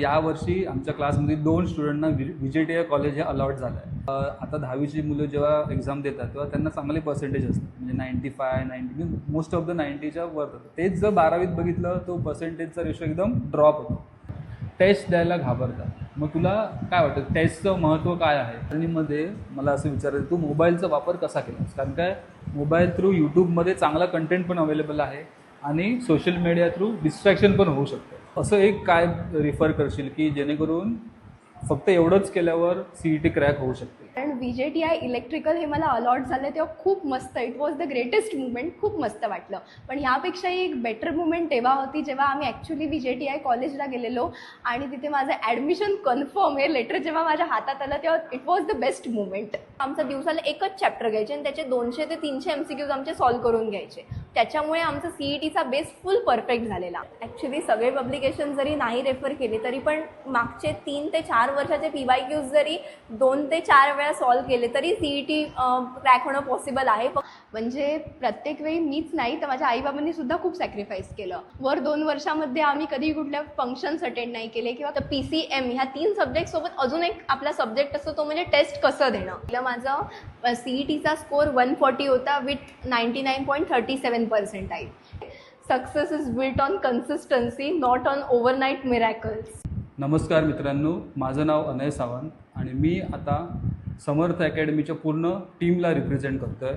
यावर्षी आमच्या क्लासमध्ये 2 स्टुडंटना VJTI कॉलेज हे अलॉट झालं आहे. आता 10वीची मुलं जेव्हा एक्झाम देतात तेव्हा त्यांना चांगले पर्सेंटेज असतात, म्हणजे 95, 90 मोस्ट ऑफ द 90च्या वर जातात. तेच जर 12वीत बघितलं तो पर्सेंटेजचा रेशो एकदम ड्रॉप होतो. टेस्ट द्यायला घाबरतात. मग तुला काय वाटतं टेस्टचं महत्त्व काय आहे? आणि मध्ये मला असं विचारायचं, तू मोबाईलचा वापर कसा केलास? कारण काय मोबाईल थ्रू यूट्यूबमध्ये चांगला कंटेंट पण अवेलेबल आहे आणि सोशल मीडिया थ्रू डिस्ट्रॅक्शन पण होऊ शकतं. असं एक काय रिफर करशील की जेणेकरून फक्त एवढंच केल्यावर CET क्रॅक होऊ शकते? कारण VJTI इलेक्ट्रिकल हे मला अलॉट झालं तेव्हा खूप मस्त, it was the greatest movement, खूप मस्त वाटलं. पण ह्यापेक्षाही एक बेटर मुवमेंट तेव्हा होती जेव्हा आम्ही ॲक्च्युली VJTI कॉलेजला गेलेलो आणि तिथे माझं ॲडमिशन कन्फर्म हे लेटर जेव्हा माझ्या हातात आलं तेव्हा it was the best movement. आमचा दिवसाला एकच चॅप्टर घ्यायचे आणि त्याचे 200 ते 300 MCQs आमचे सॉल्व्ह करून घ्यायचे. त्याच्यामुळे आमचा CETचा बेस फुल परफेक्ट झालेला. ॲक्च्युली सगळे पब्लिकेशन जरी नाही रेफर केले तरी पण मागचे 3 ते 4 वर्षाचे PYQs जरी 2 ते 4 वेळा सॉल्व्ह केले तरी CET क्रॅक होणं पॉसिबल आहे. म्हणजे प्रत्येक वेळी मीच नाही तर माझ्या आईबाबांनी सुद्धा खूप सॅक्रिफाईस केलं. 2 वर्षामध्ये आम्ही कधी कुठल्या फंक्शन्स अटेंड नाही केले किंवा PCM ह्या 3 सब्जेक्टसोबत अजून एक आपला सब्जेक्ट असतो तो म्हणजे टेस्ट कसं देणं. पहिलं माझं CETचा स्कोअर 140 होता with 99.37 percentile. Success is built on consistency, not on overnight miracles. नमस्कार मित्रांनो, माझं नाव अनय सावंत आणि मी आता समर्थ अकॅडमीच्या पूर्ण टीमला रिप्रेझेंट करतो आहे.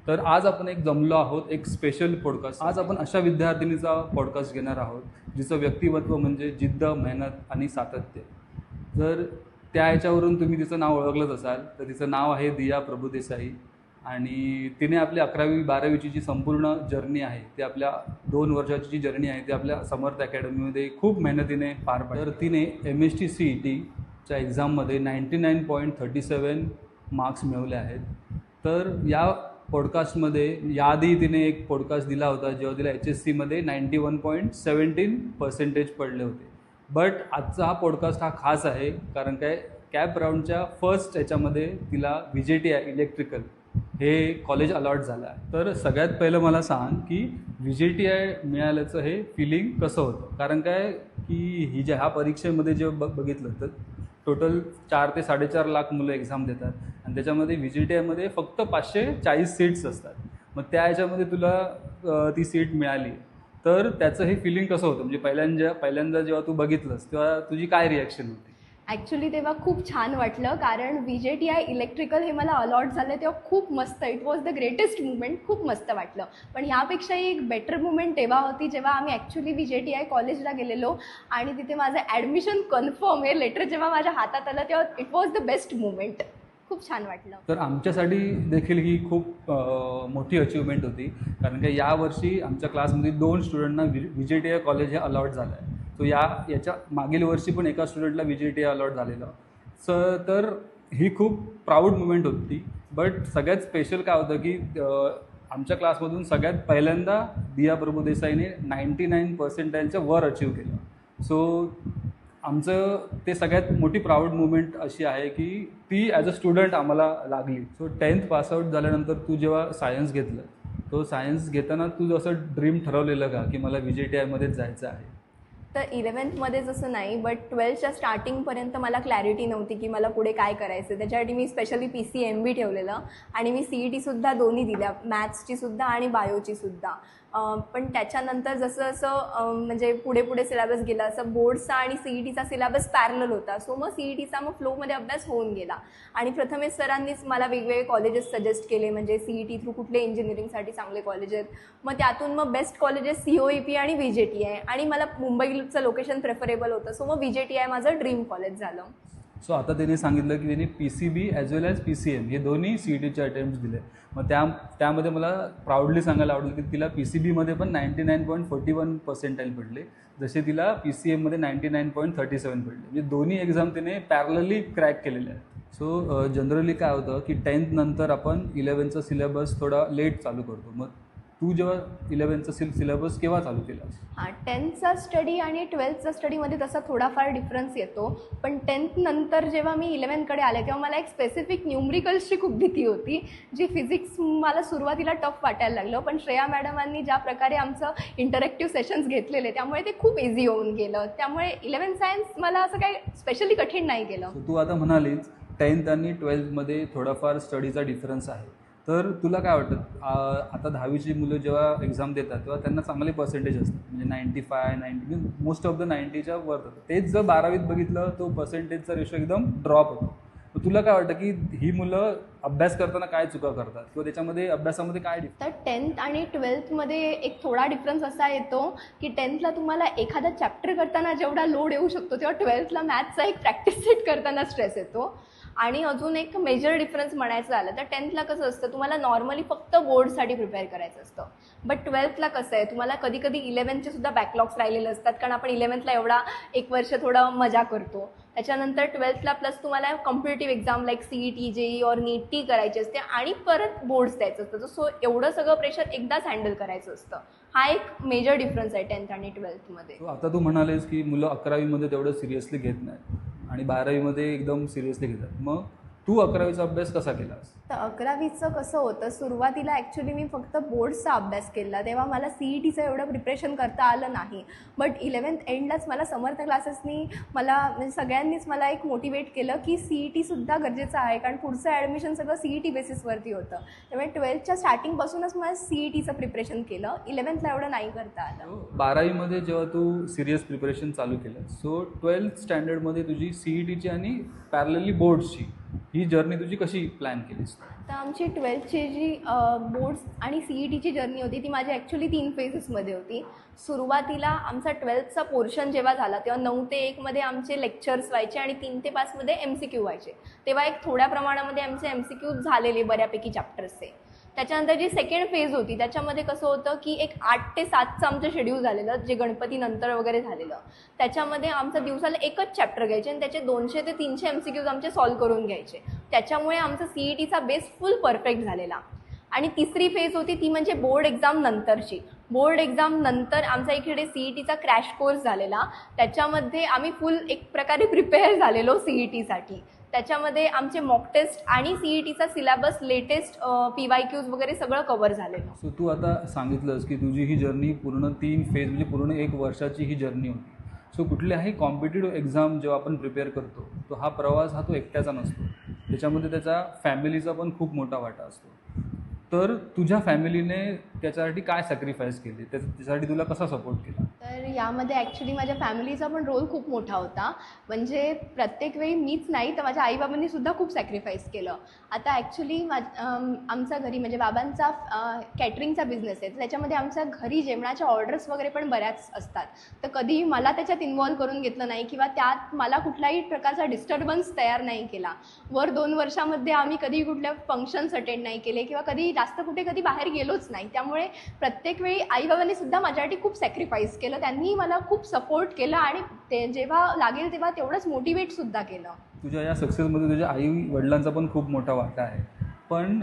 तर आज आपण एक जमलो आहोत एक स्पेशल पॉडकास्ट. आज आपण अशा विद्यार्थिनीचा पॉडकास्ट घेणार आहोत जिचं व्यक्तिमत्व म्हणजे जिद्द, मेहनत आणि सातत्य. जर त्या ह्याच्यावरून तुम्ही तिचं नाव ओळखलंच असाल तर तिचं नाव आहे दिया प्रभुदेसाई आणि तिने आपली 11वी 12वीची जी संपूर्ण जर्नी आहे ती आपल्या 2 वर्षाची जी जर्नी आहे ती आपल्या समर्थ अकॅडमीमध्ये खूप मेहनतीने पार पाडली. तर तिने MST CETच्या एक्झाममध्ये 99.37 मार्क्स मिळवले आहेत. तर या पॉडकास्टमध्ये याआधी तिने एक पॉडकास्ट दिला होता जेव्हा तिला HSCमध्ये 91.17 पर्सेंटेज पडले होते. बट आजचा हा पॉडकास्ट हा खास आहे कारण काय कॅप राऊंडच्या फर्स्ट याच्यामध्ये तिला VJTI इलेक्ट्रिकल हे कॉलेज अलॉट झालं आहे. तर सगळ्यात पहिलं मला सांग की VJTI मिळाल्याचं हे फिलिंग कसं होतं? कारण काय की ही ह्या परीक्षेमध्ये जे बघितलं तर टोटल 4 ते 4.5 लाख मुलं एक्झाम देतात आणि त्याच्यामध्ये VJTIमध्ये फक्त 540 सीट्स असतात. मग त्या ह्याच्यामध्ये तुला ती सीट मिळाली तर त्याचं हे फिलिंग कसं होतं? म्हणजे पहिल्यांदा जेव्हा तू बघितलंस तेव्हा तुझी काय रिॲक्शन होती? ॲक्च्युली तेव्हा खूप छान वाटलं कारण VJTI इलेक्ट्रिकल हे मला अलॉट झालं तेव्हा खूप मस्त, it was the greatest movement, खूप मस्त वाटलं. पण ह्यापेक्षाही एक बेटर मुवमेंट तेव्हा होती जेव्हा आम्ही ॲक्च्युली VJTI कॉलेजला गेलेलो आणि तिथे माझं ॲडमिशन कन्फर्म हे लेटर जेव्हा माझ्या हातात आलं तेव्हा it was the best movement. खूप छान वाटलं. तर आमच्यासाठी देखील ही खूप मोठी अचिव्हमेंट होती कारण की यावर्षी आमच्या क्लासमध्ये 2 स्टुडंटना VJTI कॉलेज हे अलॉट झालं आहे. तो याच्या मागील वर्षी पण एका स्टुडंटला VJTI अलॉट झालेलं. तर ही खूप प्राऊड मुवमेंट होती. बट सगळ्यात स्पेशल काय होतं की आमच्या क्लासमधून सगळ्यात पहिल्यांदा दिया प्रभुदेसाईने 99 पर्सेंटाईलच्या वर अचीव केलं. सो आमचं ते सगळ्यात मोठी प्राऊड मुवमेंट अशी आहे की ती ॲज अ स्टुडंट आम्हाला लागली. सो 10th पासआउट झाल्यानंतर तू जेव्हा सायन्स घेतलं तो सायन्स घेताना तू असं ड्रीम ठरवलेलं का की मला VJTIमध्येच जायचं आहे? तर 11th जसं नाही बट 12thच्या स्टार्टिंगपर्यंत मला क्लॅरिटी नव्हती की मला पुढे काय करायचं. त्याच्यासाठी मी स्पेशली PCMB ठेवलेलं आणि मी CET दोन्ही दिल्या, मॅथ्सचीसुद्धा आणि बायोचीसुद्धा. पण त्याच्यानंतर जसं जसं म्हणजे पुढे सिलेबस गेला असं बोर्डचा आणि CETचा सिलेबस पॅरलल होता. सो मग CETचा फ्लोमध्ये अभ्यास होऊन गेला आणि प्रथमेश सरांनीच मला वेगवेगळे कॉलेजेस सजेस्ट केले, म्हणजे CET थ्रू कुठले इंजिनिअरिंगसाठी चांगले कॉलेज आहेत. मग त्यातून मग बेस्ट कॉलेजेस COEP आणि VJTI आणि मला मुंबईचं लोकेशन प्रेफरेबल होतं. सो मग VJTI माझं ड्रीम कॉलेज झालं. सो आता त्यांनी सांगितलं की त्यांनी PCB ॲज वेल ॲज PCM हे दोन्ही CETचे अटेम्प्ट्स दिले. मग त्यामध्ये मला प्राऊडली सांगायला आवडेल की तिला PCBमध्ये पण 99.41 पर्सेंटाईल पडले जसे तिला PCMमध्ये 99.37 पडले. म्हणजे दोन्ही एक्झाम तिने पॅरलली क्रॅक केलेले आहेत. सो जनरली काय होतं की 10th नंतर आपण 11चा सिलेबस थोडा लेट चालू करतो. मग तू जेव्हा 11चा सिलेबस केव्हा चालू केलास? हां, 10चा स्टडी आणि 12चा स्टडीमध्ये तसा थोडाफार डिफरन्स येतो. पण 10th नंतर जेव्हा मी 11कडे आले तेव्हा मला एक स्पेसिफिक न्यूमरिकल्सची खूप भीती होती, जी फिजिक्स मला सुरुवातीला टफ वाटायला लागलं. पण श्रेया मॅडमांनी ज्या प्रकारे आमचं इंटरॅक्टिव्ह सेशन्स घेतलेले त्यामुळे ते खूप इझी होऊन गेलं. त्यामुळे 11 सायन्स मला असं काही स्पेशली कठीण नाही गेलं. तू आता म्हणालीस 10th आणि 12मध्ये थोडाफार स्टडीचा डिफरन्स आहे. तर तुला काय वाटतं, आता 10वीची मुलं जेव्हा एक्झाम देतात तेव्हा त्यांना चांगले पर्सेंटेज असतात, म्हणजे 95, 90, मोस्ट ऑफ द 90च्या वर होतं. तेच जर 12वीत बघितलं तो पर्सेंटेजचा रेशो एकदम ड्रॉप होतो. तर तुला काय वाटतं की ही मुलं अभ्यास करताना काय चुका करतात किंवा त्याच्यामध्ये अभ्यासामध्ये काय तर 10th आणि 12thमध्ये एक थोडा डिफरन्स असा येतो की 10thला तुम्हाला एखादा चॅप्टर करताना जेवढा लोड येऊ शकतो तेव्हा 12thला मॅथ्सचा एक प्रॅक्टिस सेट करताना स्ट्रेस येतो. आणि अजून एक मेजर डिफरन्स म्हणायचं झालं तर 10thला कसं असतं, तुम्हाला नॉर्मली फक्त बोर्डसाठी प्रिपेअर करायचं असतं. बट 12thला कसं आहे, तुम्हाला कधी कधी 11चे सुद्धा बॅकलॉग्स राहिलेले असतात, कारण आपण 11thला एवढा एक वर्ष थोडा मजा करतो. त्याच्यानंतर 12thला प्लस तुम्हाला competitive exam like CET, JEE और नीट टी करायची असते आणि परत बोर्ड्स द्यायचं असतं. सो एवढं सगळं प्रेशर एकदाच हँडल करायचं असतं. हा एक मेजर डिफरन्स आहे 10th आणि 12thमध्ये. आता तू म्हणालेस की मुलं 11वीमध्ये तेवढं सिरियसली घेत नाहीत आणि 12वीमध्ये एकदम सिरियसली घेतात. मग तू 11वीचा अभ्यास कसा केलास? तर 11वीचं कसं होतं, सुरुवातीला ॲक्च्युली मी फक्त बोर्ड्सचा अभ्यास केला, तेव्हा मला CETचं एवढं प्रिपरेशन करता आलं नाही. बट 11th एंडलाच मला समर्थ क्लासेसनी म्हणजे सगळ्यांनीच मला एक मोटिवेट केलं की CETसुद्धा गरजेचं आहे, कारण पुढचं ॲडमिशन सगळं CET बेसिसवरती होतं. त्यामुळे 12thच्या स्टार्टिंगपासूनच मला CETचं प्रिपरेशन केलं. 11thला एवढं नाही करता आलं. 12वीमध्ये जेव्हा तू सिरियस प्रिपरेशन चालू केलं, सो 12th स्टँडर्डमध्ये तुझी CETची आणि पॅरलली बोर्ड्सची ही जर्नी तुझी कशी प्लॅन केलीस? तर आमची 12thची जी बोर्ड्स आणि CETची जर्नी होती ती माझी ॲक्च्युली 3 फेजेसमध्ये होती. सुरुवातीला आमचा 12thचा पोर्शन जेव्हा झाला तेव्हा 9 ते 1मध्ये आमचे लेक्चर्स व्हायचे आणि 3 ते 5मध्ये MCQ व्हायचे. तेव्हा एक थोड्या प्रमाणामध्ये आमचे MCQ झालेले बऱ्यापैकी चॅप्टर्सचे. त्याच्यानंतर जी सेकंड फेज होती त्याच्यामध्ये कसं होतं की एक 8 ते 7चं आमचं शेड्यूल झालेलं, जे गणपतीनंतर वगैरे झालेलं. त्याच्यामध्ये आमचा दिवसाला एकच चॅप्टर घ्यायचे आणि त्याचे 200 ते 300 MCQज आमचे सॉल्व करून घ्यायचे. त्याच्यामुळे आमचा CETचा बेस फुल परफेक्ट झालेला. आणि तिसरी फेज होती ती म्हणजे बोर्ड एक्झाम नंतरची. बोर्ड एक्झाम नंतर आमचा इकडे CETचा क्रॅश कोर्स झालेला. त्याच्यामध्ये आम्ही फुल एक प्रकारे प्रिपेअर झालेलो CETसाठी. त्याच्यामध्ये आमचे मॉक टेस्ट आणि CETचा सिलेबस लेटेस्ट PYQs वगैरे सगळं कव्हर झालेलं. सो तू आता सांगितलंस की तुझी ही जर्नी पूर्ण 3 फेज म्हणजे पूर्ण 1 वर्षाची ही जर्नी होती. सो कुठल्याही कॉम्पिटेटिव्ह एक्झाम जेव्हा आपण प्रिपेअर करतो तो हा प्रवास तो एकट्याचा नसतो, त्याच्यामध्ये त्याचा फॅमिलीचा पण खूप मोठा वाटा असतो. तर तुझ्या फॅमिलीने त्याच्यासाठी काय सॅक्रिफाईस केली, त्याच्यासाठी तुला कसा सपोर्ट केला? तर यामध्ये ॲक्च्युली माझ्या फॅमिलीचा पण रोल खूप मोठा होता. म्हणजे प्रत्येक वेळी मीच नाही तर माझ्या आईबाबांनी सुद्धा खूप सॅक्रिफाईस केलं. आता ॲक्च्युली आमच्या घरी म्हणजे बाबांचा कॅटरिंगचा बिझनेस आहे, तर त्याच्यामध्ये आमच्या घरी जेवणाच्या ऑर्डर्स वगैरे पण बऱ्याच असतात. तर कधीही मला त्याच्यात इन्व्हॉल्व करून घेतलं नाही किंवा त्यात मला कुठल्याही प्रकारचा डिस्टर्बन्स तयार नाही केला. 2 वर्षामध्ये आम्ही कधी कुठल्या फंक्शन्स अटेंड नाही केले किंवा कधी जास्त कधी बाहेर गेलोच नाही. त्यामुळे प्रत्येक वेळी आईबाबांनी सुद्धा माझ्यासाठी खूप सॅक्रिफाईस केलं. त्यांनी मला खूप सपोर्ट केलं आणि ते जेव्हा लागेल तेव्हा तेवढंच मोटिवेटसुद्धा केलं. तुझ्या या सक्सेसमध्ये तुझ्या आई वडिलांचा पण खूप मोठा वाटा आहे. पण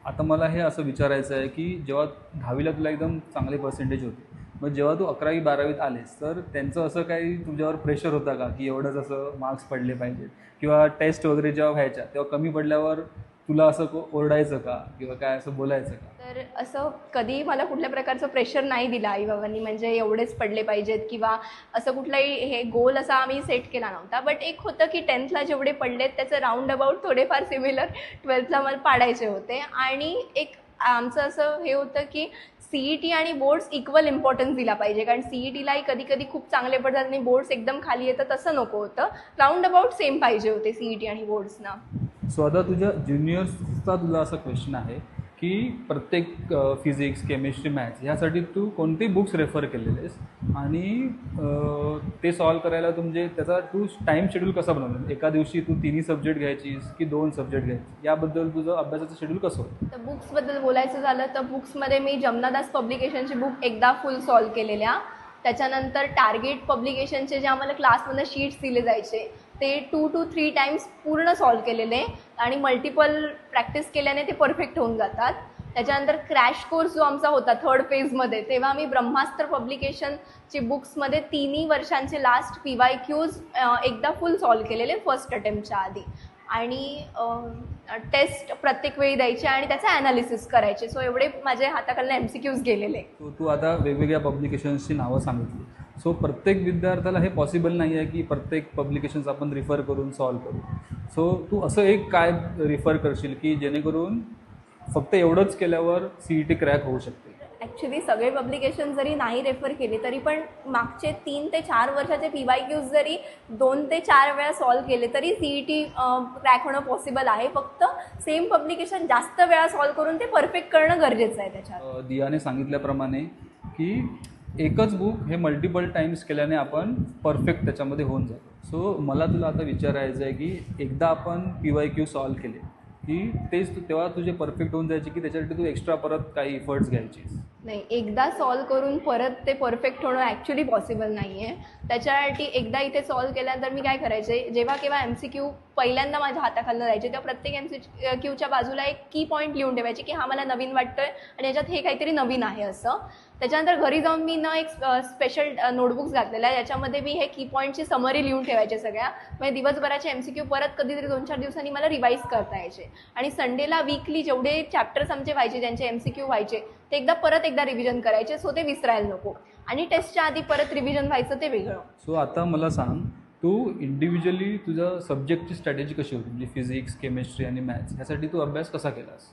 आता मला हे असं विचारायचं आहे की जेव्हा 10वीला तुला एकदम चांगले पर्सेंटेज होते, मग जेव्हा तू 11वी 12वीत आलेस तर त्यांचं असं काही तुझ्यावर प्रेशर होता का की एवढंच असं मार्क्स पडले पाहिजेत, किंवा टेस्ट वगैरे जेव्हा व्हायच्या तेव्हा कमी पडल्यावर तुला असं ओरडायचं का किंवा काय असं बोलायचं का? तर असं कधी मला कुठल्या प्रकारचं प्रेशर नाही दिलं आईबाबांनी, म्हणजे एवढेच पडले पाहिजेत किंवा असं कुठलाही हे गोल असा आम्ही सेट केला नव्हता. बट एक होतं की 10thला जेवढे पडलेत त्याचं राऊंड अबाउट थोडेफार सिमिलर 12thला मला पाडायचे होते. आणि एक आमचं असं हे होतं की CET आणि बोर्ड्स इक्वल इम्पॉर्टन्स दिला पाहिजे, कारण CETलाही कधी कधी खूप चांगले पडतात आणि बोर्ड्स एकदम खाली येतं, तसं नको होतं. राऊंड अबाउट सेम पाहिजे होते CET आणि बोर्ड्सना. सो आता तुझ्या ज्युनियर्सचा तुला असा क्वेश्चन आहे की प्रत्येक फिजिक्स, केमिस्ट्री, मॅथ्स ह्यासाठी तू कोणते बुक्स रेफर केलेले आहेस आणि ते सॉल्व करायला म्हणजे त्याचा तू टाईम शेड्यूल कसा बनवला? एका दिवशी तू 3 सब्जेक्ट घ्यायचीस की 2 सब्जेक्ट घ्यायची, याबद्दल तुझं अभ्यासाचं शेड्यूल कसं होतं? तर बुक्सबद्दल बोलायचं झालं तर बुक्समध्ये मी जमनादास पब्लिकेशनची बुक एकदा फुल सॉल्व केलेल्या. त्याच्यानंतर टार्गेट पब्लिकेशनचे जे आम्हाला क्लासमधनं शीट्स दिले जायचे ते 2 to 3 टाईम्स पूर्ण सॉल्व केलेले आणि मल्टिपल प्रॅक्टिस केल्याने ते परफेक्ट होऊन जातात. त्याच्यानंतर क्रॅश कोर्स जो आमचा होता 3rd फेजमध्ये, तेव्हा मी ब्रह्मास्त्र पब्लिकेशनची बुक्समध्ये 3 वर्षांचे लास्ट PYQs एकदा फुल सॉल्व केलेले फर्स्ट अटेम्प्टच्या आधी. आणि टेस्ट प्रत्येक वेळी द्यायचे आणि त्याचं ॲनालिसिस करायचे. सो एवढे माझे हाताखालनं MCQs गेलेले. तू आता वेगवेगळ्या पब्लिकेशन्सची नावं सांगितली. सो प्रत्येक विद्यार्थ्याला हे पॉसिबल नाही आहे की प्रत्येक पब्लिकेशन्स आपण रिफर करून सॉल्व करू. सो तू असं एक काय रिफर करशील की जेणेकरून फक्त एवढंच केल्यावर CET क्रॅक होऊ शकते? ॲक्च्युली सगळे पब्लिकेशन जरी नाही रेफर केले तरी पण मागचे 3 ते 4 वर्षाचे PYQs जरी 2 ते 4 वेळा सॉल्व केले तरी CET क्रॅक होणं पॉसिबल आहे. फक्त सेम पब्लिकेशन जास्त वेळा सॉल्व करून ते परफेक्ट करणं गरजेचं आहे त्याच्यात. दियाने सांगितल्याप्रमाणे की एकच बुक हे मल्टिपल टाइम्स केल्याने आपण परफेक्ट त्याच्यामध्ये होऊन जातो. सो मला तुला आता विचारायचं आहे की एकदा आपण PYQ सॉल्व केले की तेच तेव्हा तुझे परफेक्ट होऊन जायचे की त्याच्यासाठी तू एक्स्ट्रा परत काही एफर्ट्स घ्यायचीस? नाही, एकदा सॉल्व करून परत ते परफेक्ट होणं ॲक्च्युली पॉसिबल नाही आहे. त्याच्यासाठी एकदा इथे सॉल्व केल्यानंतर मी काय करायचे, जेव्हा केव्हा MCQ पहिल्यांदा माझ्या हाताखालनं जायचे तेव्हा प्रत्येक MCQच्या बाजूला एक की पॉईंट लिहून ठेवायचे की हा मला नवीन वाटतोय आणि याच्यात हे काहीतरी नवीन आहे असं. त्याच्यानंतर घरी जाऊन मी एक स्पेशल नोटबुक्स घातलेल्या आहे, याच्यामध्ये मी हे की पॉईंटची समरी लिहून ठेवायचे सगळ्या. म्हणजे दिवसभराचे MCQ परत कधीतरी 2-4 दिवसांनी मला रिवाईज करता यायचे. आणि संडेला वीकली जेवढे चॅप्टर्स आमचे व्हायचे, ज्यांचे MCQ व्हायचे, ते परत एकदा रिव्हिजन करायचे. सो ते विसरायला नको. आणि टेस्टच्या आधी परत रिव्हिजन व्हायचं ते वेगळं. सो आता मला सांग, तू इंडिव्हिज्युअली तुझं सब्जेक्टची स्ट्रॅटेजी कशी होती? म्हणजे फिजिक्स, केमिस्ट्री आणि मॅथ्स ह्यासाठी तू अभ्यास कसा केलास?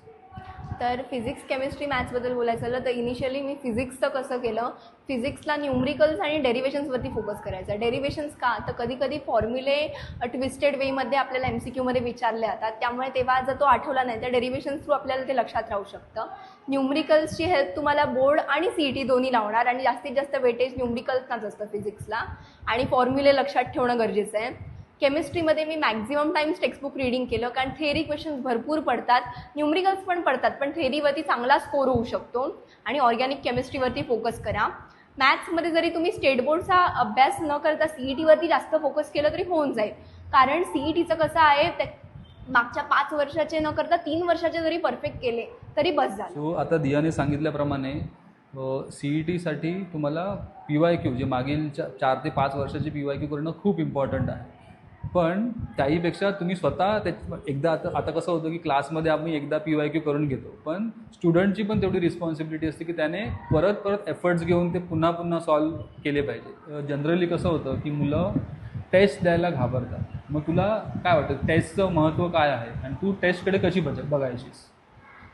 तर फिजिक्स, केमिस्ट्री, मॅथ्सबद्दल बोलायचं झालं तर इनिशियली मी फिजिक्सचं कसं केलं, फिजिक्सला न्यूमरिकल्स आणि डेरिवेशन्सवरती फोकस करायचा. डेरिवेशन्स का तर कधी कधी फॉर्म्युले ट्विस्टेड वेमध्ये आपल्याला MCQमध्ये विचारले जातात, त्यामुळे तेव्हा जर तो आठवला नाही तर डेरिवेशन्स थ्रू आपल्याला ते लक्षात राहू शकतं. न्यूमरिकल्सची हेल्प तुम्हाला बोर्ड आणि CET दोन्ही लावणार आणि जास्तीत जास्त वेटेज न्यूमरिकल्सनाच असतं फिजिक्सला. आणि फॉर्म्युले लक्षात ठेवणं गरजेचं आहे. केमिस्ट्रीमध्ये मी मॅक्झिमम टाइम्स टेक्स्टबुक रीडिंग केलं, कारण थेअरी क्वेश्चन्स भरपूर पडतात, न्यूमरिकल्स पण पडतात, पण थेअरीवरती चांगला स्कोर होऊ शकतो. आणि ऑर्गॅनिक केमिस्ट्रीवरती फोकस करा. मॅथ्समध्ये जरी तुम्ही स्टेट बोर्डचा अभ्यास न करता CETवरती जास्त फोकस केलं तरी होऊन जाईल, कारण CETचं कसं आहे, मागच्या 5 वर्षाचे न करता 3 वर्षाचे जरी परफेक्ट केले तरी बस झालं. सो आता दियाने सांगितल्याप्रमाणे CETसाठी तुम्हाला PYQ जे मागील 4 ते 5 वर्षाचे PYQ करणं खूप इम्पॉर्टंट आहे. पण त्याहीपेक्षा तुम्ही स्वतः एकदा आता कसं होतं की क्लासमध्ये आम्ही एकदा PYQ करून घेतो, पण स्टुडंटची पण तेवढी रिस्पॉन्सिबिलिटी असते की त्याने परत एफर्ट्स घेऊन ते पुन्हा सॉल्व केले पाहिजे. जनरली कसं होतं की मुलं टेस्ट द्यायला घाबरतात. मग तुला काय वाटतं टेस्टचं महत्त्व काय आहे आणि तू टेस्टकडे कशी बघायचीस?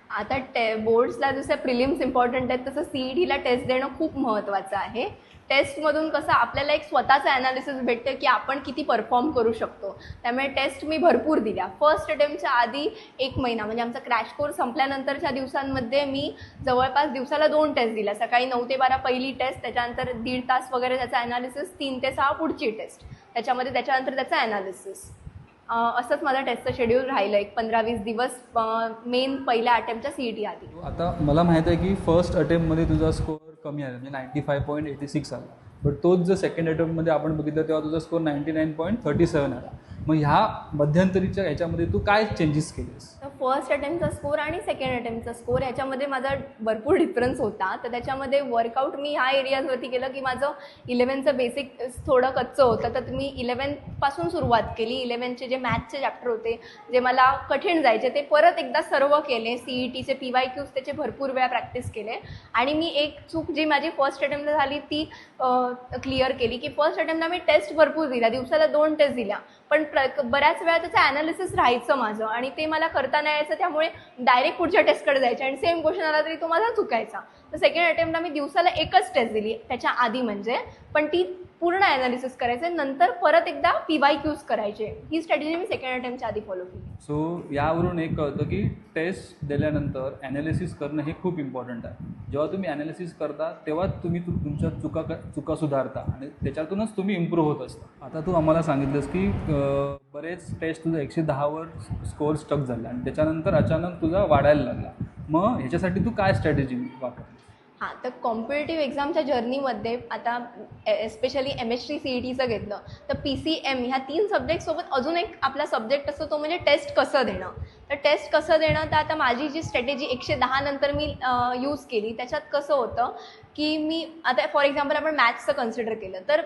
आता बोर्ड्सला जसं प्रिलिम्स इम्पॉर्टंट आहेत तसं CETला टेस्ट देणं खूप महत्त्वाचं आहे. टेस्टमधून कसं आपल्याला एक स्वतःचं ॲनालिसिस भेटतं की आपण किती परफॉर्म करू शकतो. त्यामुळे टेस्ट मी भरपूर दिल्या. फर्स्ट अटेम्प्टच्या आधी 1 महिना म्हणजे आमचा क्रॅश कोर्स संपल्यानंतरच्या दिवसांमध्ये मी जवळपास दिवसाला 2 टेस्ट दिल्या. सकाळी 9 ते 12 पहिली टेस्ट, त्याच्यानंतर 1.5 तास वगैरे त्याचा ॲनालिसिस, 3 ते 6 पुढची टेस्ट, त्याच्यानंतर त्याचं ॲनालिसिस. असंच माझं टेस्टचं शेड्यूल राहिलं एक 15-20 दिवस मेन पहिल्या अटेम्प्टच्या CET आधी. आता मला माहीत आहे की फर्स्ट अटेम्प्टमध्ये तुझा स्कोअर कमी आला, म्हणजे 95.86 आला. बट तोच जर सेकंड अटेम्प्टमध्ये आपण बघितलं तेव्हा तुझा स्कोअर 99.37 आला. मग ह्या मध्यंतरीच्या ह्याच्यामध्ये तू काय चेंजेस केलेस? तर फर्स्ट अटेम्प्टचा स्कोर आणि सेकंड अटेम्प्टचा स्कोर याच्यामध्ये माझा भरपूर डिफरन्स होता. तर त्याच्यामध्ये वर्कआउट मी ह्या एरियाजवरती केलं की माझं 11चं बेसिक थोडं कच्चं होतं, तर मी 11पासून सुरुवात केली. 11चे जे मॅथ्सचे चॅप्टर होते जे मला कठीण जायचे ते परत एकदा सर्व केले. CETचे PYQs त्याचे भरपूर वेळा प्रॅक्टिस केले. आणि मी एक चूक जी माझी फर्स्ट अटेम्प्टला झाली ती क्लिअर केली की फर्स्ट अटेम्प्टला मी टेस्ट भरपूर दिल्या, दिवसाला 2 टेस्ट दिल्या, पण बऱ्याच वेळा त्याचं ॲनालिसिस राहायचं माझं आणि ते मला करता नाही यायचं. त्यामुळे डायरेक्ट पुढच्या टेस्टकडे जायचे आणि सेम क्वेश्चन आला तरी तो माझा चुकायचा. तर सेकंड अटेम्प्टला मी दिवसाला 1च टेस्ट दिली त्याच्या आधी, म्हणजे पण ती पूर्ण ॲनालिसिस करायचं, नंतर परत एकदा PYQs करायचे. ही स्ट्रॅटेजी मी सेकंड अटेम्प्टच्या आधी फॉलो केली. सो यावरून एक कळतं की टेस्ट दिल्यानंतर ॲनालिसिस करणं हे खूप इम्पॉर्टंट आहे. जेव्हा तुम्ही ॲनालिसिस करता तेव्हा तुम्ही तुमच्या चुका सुधारता आणि त्याच्यातूनच तुम्ही इम्प्रूव्ह होत असता. आता तू आम्हाला सांगितलंस की बरेच टेस्ट तुझं 110वर स्कोअर स्टक झाला आणि त्याच्यानंतर अचानक तुझा वाढायला लागला. मग ह्याच्यासाठी तू काय स्ट्रॅटेजी वापरली? हां, तर कॉम्पिटेटिव्ह एक्झामच्या जर्नीमध्ये आता एस्पेशली MHT CETचं घेतलं तर PCM ह्या 3 सब्जेक्टसोबत अजून एक आपला सब्जेक्ट असतो तो म्हणजे टेस्ट कसं देणं. तर टेस्ट कसं देणं, तर आता माझी जी स्ट्रॅटेजी 110 नंतर मी यूज केली, त्याच्यात कसं होतं की मी आता फॉर एक्झाम्पल आपण मॅथ्सचं कन्सिडर केलं तर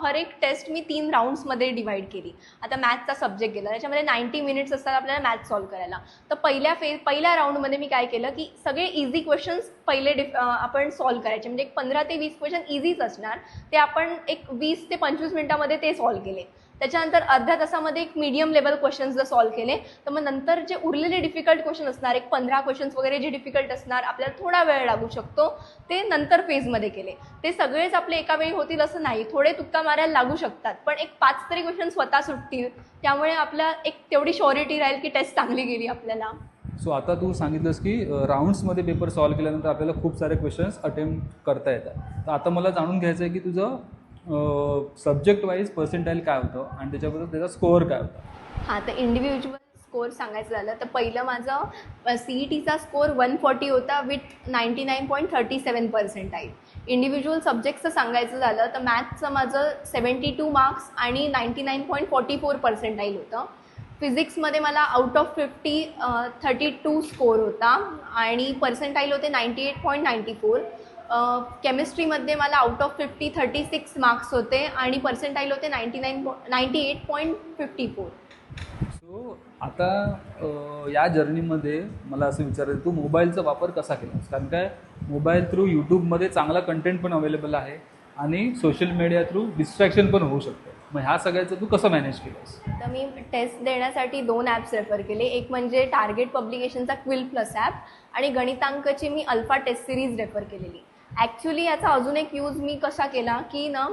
हर एक टेस्ट मी 3 राऊंड्समध्ये डिवाईड केली. आता मॅथ्सचा सब्जेक्ट गेला, त्याच्यामध्ये 90 मिनिट्स असतात आपल्याला मॅथ्स सॉल्व्ह करायला. तर पहिल्या राऊंडमध्ये मी काय केलं की सगळे इझी क्वेश्चन्स आपण सॉल्व्ह करायचे, म्हणजे एक 15 ते 20 क्वेश्चन इझीच असणार, ते आपण एक 20 ते 25 मिनिटामध्ये ते सॉल्व्ह केले. त्याच्यानंतर अर्ध्या तासामध्ये एक मीडियम लेवल क्वेश्चन्स जर सॉल्व्ह केले, तर मग नंतर जे उरलेले डिफिकल्ट क्वेश्चन असणार, एक 15 क्वेश्चन्स वगैरे जे डिफिकल्ट असणार, आपल्याला थोडा वेळ लागू शकतो, ते नंतर फेजमध्ये केले. ते सगळेच आपले एका वेळी होतील असं नाही, थोडे तुक्का मारायला लागू शकतात, पण एक 5 तरी क्वेश्चन स्वतः सुटतील, त्यामुळे आपल्या एक तेवढी श्युरिटी राहील की टेस्ट चांगली गेली आपल्याला. सो आता तू सांगितलंस की राऊंड्समध्ये पेपर सॉल्व्ह केल्यानंतर आपल्याला खूप सारे क्वेश्चन्स अटेम्प्ट करता येतात. तर आता मला जाणून घ्यायचं आहे की तुझं सब्जेक्ट वाईज पर्सेंटाईल काय होतं आणि त्याच्याबद्दल त्याचा स्कोअर काय होता. हां, तर इंडिव्हिज्युअल स्कोअर सांगायचं झालं तर पहिलं माझं CETचा स्कोअर 140 होता विथ 99.37%. इंडिव्हिज्युअल सब्जेक्टचं सांगायचं झालं तर मॅथ्सचं माझं 72 मार्क्स आणि 99.44% होतं. फिजिक्समध्ये मला आउट ऑफ 50 32 स्कोअर होता आणि पर्सेंटाईल होते 98.94. केमिस्ट्रीमध्ये मला आउट ऑफ 50 36 मार्क्स होते आणि पर्सेंटाईल होते 98.54. सो आता या जर्नीमध्ये मला असं विचारायचं, तू मोबाईलचा वापर कसा केलास? कारण काय मोबाईल थ्रू यूट्यूबमध्ये चांगला कंटेंट पण अवेलेबल आहे आणि सोशल मीडिया थ्रू डिस्ट्रॅक्शन पण होऊ शकतं. मग ह्या सगळ्याचं तू कसं मॅनेज केलंस? तर मी टेस्ट देण्यासाठी 2 ॲप्स रेफर केले. एक म्हणजे टार्गेट पब्लिकेशनचा क्विल प्लस ॲप आणि गणितांकची मी अल्फा टेस्ट सिरीज रेफर केलेली. ॲक्च्युली याचा अजून एक यूज मी कसा केला की ना,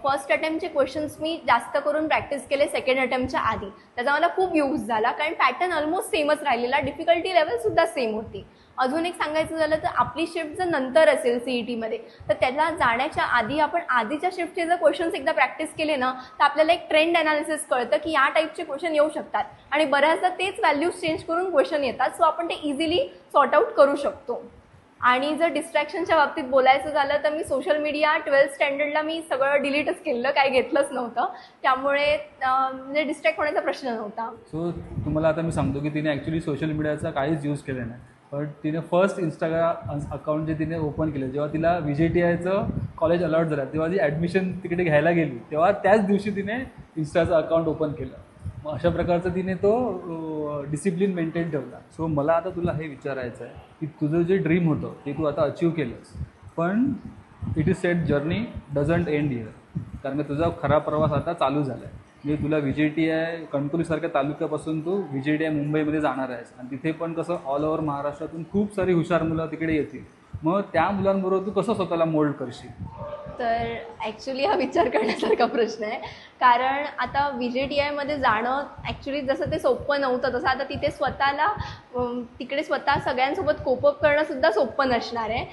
फर्स्ट अटेम्प्टचे क्वेश्चन्स मी जास्त करून प्रॅक्टिस केले सेकंड अटेम्प्टच्या आधी. त्याचा मला खूप यूज झाला, कारण पॅटर्न ऑलमोस्ट सेमच राहिलेला, डिफिकल्टी लेवलसुद्धा सेम होती. अजून एक सांगायचं झालं तर आपली शिफ्ट जर नंतर असेल CETमध्ये, तर त्याला जाण्याच्या आधी आपण आधीच्या शिफ्टचे जर क्वेश्चन्स एकदा प्रॅक्टिस केले ना, तर आपल्याला एक ट्रेंड ॲनालिसिस कळतं की या टाईपचे क्वेश्चन येऊ शकतात आणि बऱ्याचदा तेच व्हॅल्यूज चेंज करून क्वेश्चन येतात. सो आपण ते इझिली सॉर्ट आउट करू शकतो. आणि जर डिस्ट्रॅक्शनच्या बाबतीत बोलायचं झालं तर मी सोशल मीडिया 12th स्टँडर्डला मी सगळं डिलीटच केलं, काही घेतलंच नव्हतं, त्यामुळे म्हणजे डिस्ट्रॅक्ट होण्याचा प्रश्न नव्हता. सो तुम्हाला आता मी सांगतो की तिने ॲक्च्युली सोशल मीडियाचा काहीच यूज केला नाही, पण तिने फर्स्ट इंस्टाग्राम अकाउंट जे तिने ओपन केलं, जेव्हा तिला VJTIचं कॉलेज अलॉट झालं तेव्हा ती ॲडमिशन तिकडे घ्यायला गेली, तेव्हा त्याच दिवशी तिने इंस्टाचं अकाउंट ओपन केलं. मग अशा प्रकारचं तिने तो डिसिप्लिन मेंटेन ठेवला. सो मला आता तुला हे विचारायचं आहे की तुझं जे ड्रीम होतं ते तू आता अचीव केलंस, पण it is set journey doesn't end here, कारण का तुझा खरा प्रवास आता चालू झाला आहे. म्हणजे तुला VJTI कणकवलीसारख्या तालुक्यापासून तू VJTI मुंबईमध्ये जाणार आहेस आणि तिथे पण कसं ऑल ओव्हर महाराष्ट्रातून खूप सारी हुशार मुलं तिकडे येतील. मग त्या मुलांबरोबर तू कसं स्वतःला मोल्ड करशील? तर ॲक्च्युली हा विचार करण्यासारखा प्रश्न आहे, कारण आता VJTIमध्ये जाणं ॲक्च्युली जसं ते सोपं नव्हतं, तसं आता तिथे तिकडे स्वतः सगळ्यांसोबत कोपअप करणंसुद्धा सोपं नसणार आहे.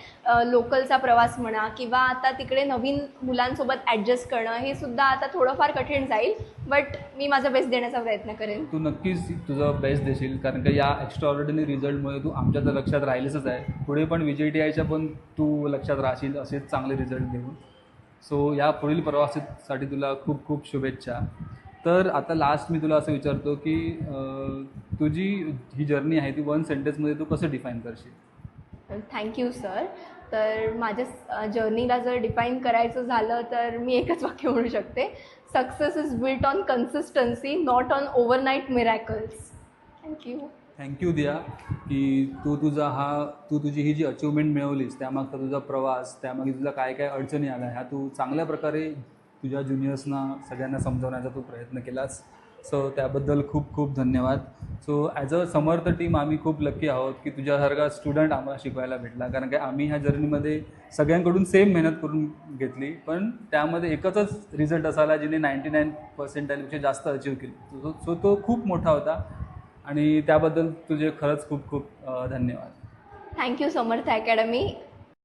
लोकलचा प्रवास म्हणा किंवा आता तिकडे नवीन मुलांसोबत ॲडजस्ट करणं, हे सुद्धा आता थोडंफार कठीण जाईल, बट मी माझा बेस्ट देण्याचा प्रयत्न करेन. तू नक्कीच तुझं बेस्ट देशील, कारण का या एक्स्ट्राऑर्डिनरी रिझल्टमुळे तू आमच्या तर लक्षात राहिलेच आहे. पुढे पण VJTIच्या पण तू लक्षात राहशील असेच चांगले रिझल्ट देऊन. सो या पुढील प्रवासासाठी तुला खूप खूप शुभेच्छा. तर आता लास्ट मी तुला असं विचारतो की तुझी ही जर्नी आहे ती 1 सेंटेन्समध्ये तू कसं डिफाईन करशील? Thank you sir. तर माझ्या जर्नीला जर डिफाईन करायचं झालं तर मी एकच वाक्य म्हणू शकते, success is built on consistency, not on overnight miracles. Thank you. Thank you Diya, की तू तुझी ही जी अचिव्हमेंट मिळवलीस त्यामागचा तुझा प्रवास, त्यामागे तुला काय काय अडचणी आल्या ह्या तू चांगल्या प्रकारे तुझ्या ज्युनियर्सना सगळ्यांना समजवण्याचा तू प्रयत्न केलास. सो त्याबद्दल खूप खूप धन्यवाद. So as a Samarth team आम्ही खूप लकी आहोत की तुझ्यासारखा स्टुडंट आम्हाला शिकवायला भेटला, कारण की आम्ही ह्या जर्नीमध्ये सगळ्यांकडून सेम मेहनत करून घेतली, पण त्यामध्ये एकच रिझल्ट असायला जिने 99% जास्त अचीव केली. सो तो खूप मोठा होता आणि त्याबद्दल तुझे खरंच खूप खूप धन्यवाद. थँक्यू समर्थ अकॅडमी.